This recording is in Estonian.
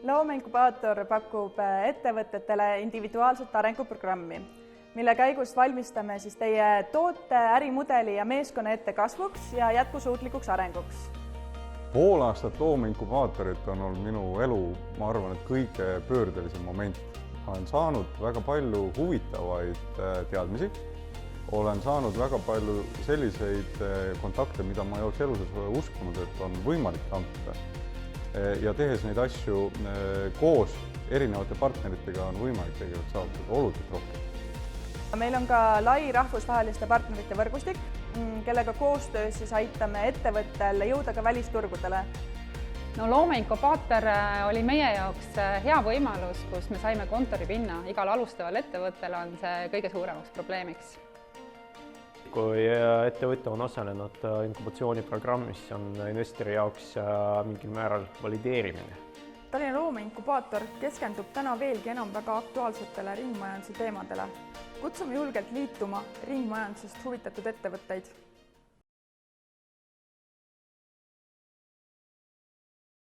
Loomeinkubaator pakub ettevõtetele individuaalset arenguprogrammi, mille käigus valmistame teie toote, ärimudeli ja meeskonna ette kasvuks ja jätkusuutlikuks arenguks. Pool aastat loomeinkubaatorit on olnud minu elu, ma arvan, et kõige pöördelisem moment. Olen saanud väga palju huvitavaid teadmisi, olen saanud väga palju selliseid kontakte, mida ma ei oleks elus uskunud, et on võimalik anda. Ja tehes neid asju koos erinevate partneritega on võimalik tegelikult saavutada oluliselt rohkem. Meil on ka lai rahvusvaheliste partnerite võrgustik, kellega koostöös aitame ettevõttel jõuda ka välisturgudele. Loomeinkubaator oli meie jaoks hea võimalus, kus me saime kontoripinna. Igal alustaval ettevõttel on see kõige suuremaks probleemiks. Kui ettevõte on osalenud inkubatsiooniprogrammis, on investori jaoks mingil määral valideerimine. Tallinna Loomeinkubaator keskendub täna veelgi enam väga aktuaalsetele ringmajanduse teemadele. Kutsume julgelt liituma ringmajandusest huvitatud ettevõtteid.